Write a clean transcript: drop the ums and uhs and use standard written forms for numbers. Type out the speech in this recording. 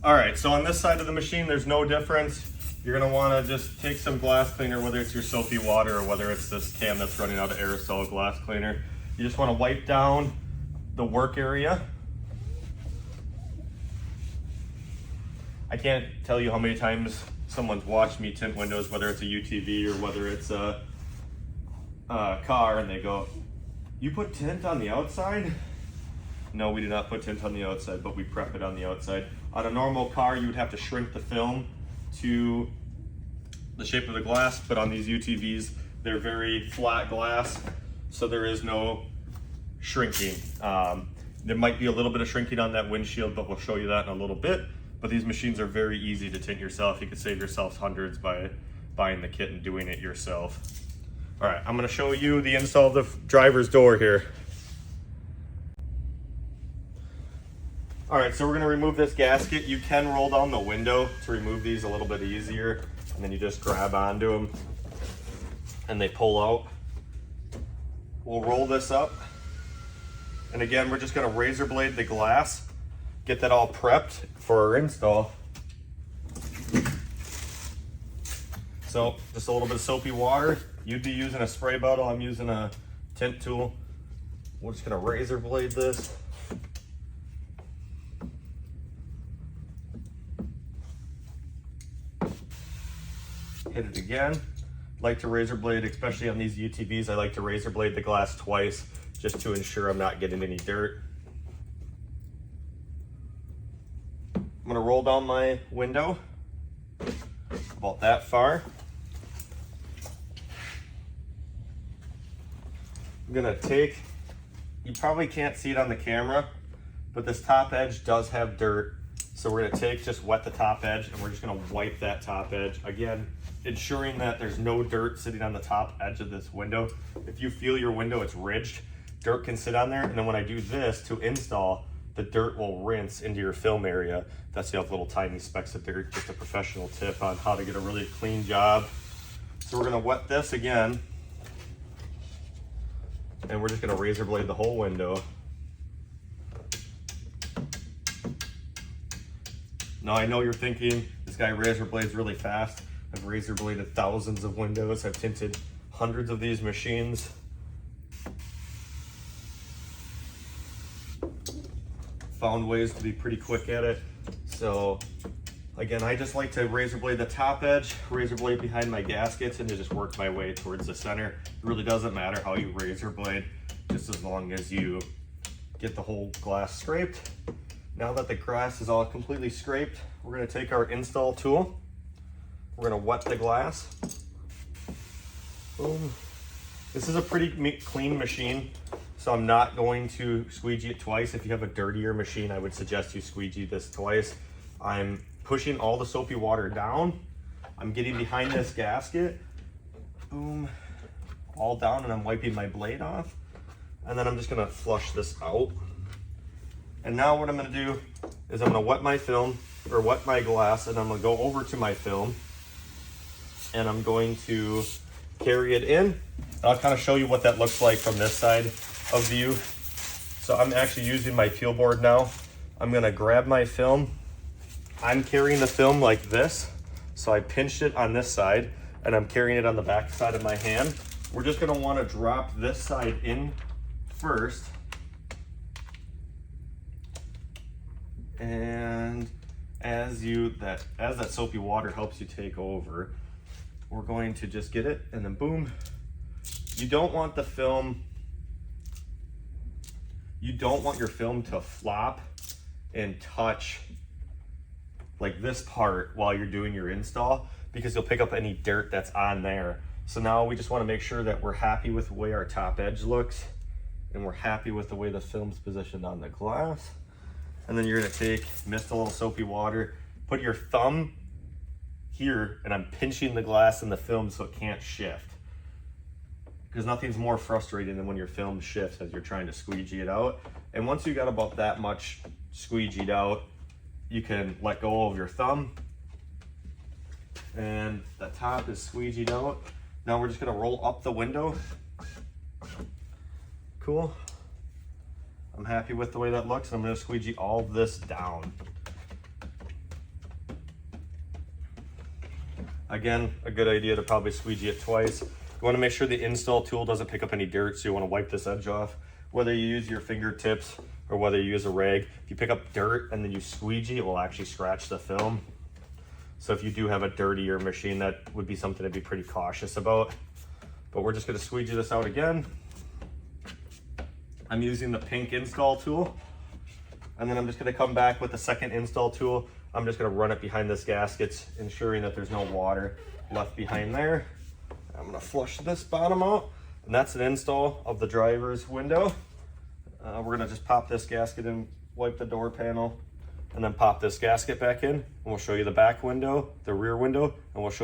All right, so on this side of the machine, there's no difference. You're gonna wanna just take some glass cleaner, whether it's your soapy water or whether it's this can that's running out of aerosol glass cleaner. You just wanna wipe down the work area. I can't tell you how many times someone's watched me tint windows, whether it's a UTV or whether it's a car, and they go, "You put tint on the outside?" No, we do not put tint on the outside, but we prep it on the outside. On a normal car, you would have to shrink the film to the shape of the glass, but on these UTVs, they're very flat glass, so there is no shrinking. There might be a little bit of shrinking on that windshield, but we'll show you that in a little bit. But these machines are very easy to tint yourself. You could save yourself hundreds by buying the kit and doing it yourself. All right, I'm gonna show you the install of the driver's door here. All right, so we're gonna remove this gasket. You can roll down the window to remove these a little bit easier, and then you just grab onto them and they pull out. We'll roll this up. And again, we're just gonna razor blade the glass, get that all prepped for our install. So just a little bit of soapy water. You'd be using a spray bottle, I'm using a tint tool. We're just gonna razor blade this. Hit it again. Like to razor blade, especially on these UTVs, I like to razor blade the glass twice just to ensure I'm not getting any dirt. I'm gonna roll down my window about that far. I'm gonna take, you probably can't see it on the camera, but this top edge does have dirt. So we're gonna take, just wet the top edge, and we're just gonna wipe that top edge. Again, ensuring that there's no dirt sitting on the top edge of this window. If you feel your window, it's ridged, dirt can sit on there. And then when I do this to install, the dirt will rinse into your film area. That's you have little tiny specks of dirt, just a professional tip on how to get a really clean job. So we're gonna wet this again. And we're just gonna razor blade the whole window. Now I know you're thinking, this guy razor blades really fast. I've razor bladed thousands of windows. I've tinted hundreds of these machines. Found ways to be pretty quick at it. So again, I just like to razor blade the top edge, razor blade behind my gaskets, and to just work my way towards the center. It really doesn't matter how you razor blade, just as long as you get the whole glass scraped. Now that the glass is all completely scraped, we're gonna take our install tool. We're gonna wet the glass. Boom. This is a pretty clean machine, so I'm not going to squeegee it twice. If you have a dirtier machine, I would suggest you squeegee this twice. I'm pushing all the soapy water down. I'm getting behind this gasket. Boom. All down, and I'm wiping my blade off. And then I'm just gonna flush this out. And now what I'm gonna do is I'm gonna wet my film, or wet my glass, and I'm gonna go over to my film, and I'm going to carry it in. I'll kind of show you what that looks like from this side of view. So I'm actually using my peel board now. I'm gonna grab my film. I'm carrying the film like this. So I pinched it on this side, and I'm carrying it on the back side of my hand. We're just gonna wanna drop this side in first. And as that soapy water helps you take over, we're going to just get it, and then boom. You don't want your film to flop and touch like this part while you're doing your install, because you'll pick up any dirt that's on there. So now we just want to make sure that we're happy with the way our top edge looks, and we're happy with the way the film's positioned on the glass. And then you're gonna mist a little soapy water, put your thumb here, and I'm pinching the glass in the film so it can't shift. Because nothing's more frustrating than when your film shifts as you're trying to squeegee it out. And once you got about that much squeegeed out, you can let go of your thumb. And the top is squeegeed out. Now we're just gonna roll up the window. Cool. I'm happy with the way that looks. I'm gonna squeegee all of this down. Again, a good idea to probably squeegee it twice. You want to make sure the install tool doesn't pick up any dirt, so you want to wipe this edge off. Whether you use your fingertips or whether you use a rag, if you pick up dirt and then you squeegee, it will actually scratch the film. So if you do have a dirtier machine, that would be something to be pretty cautious about. But we're just going to squeegee this out again. I'm using the pink install tool. And then I'm just going to come back with the second install tool. I'm just going to run it behind this gasket, ensuring that there's no water left behind there. I'm going to flush this bottom out. And that's an install of the driver's window. We're going to just pop this gasket in, wipe the door panel, and then pop this gasket back in. And we'll show you the back window, the rear window, and we'll show you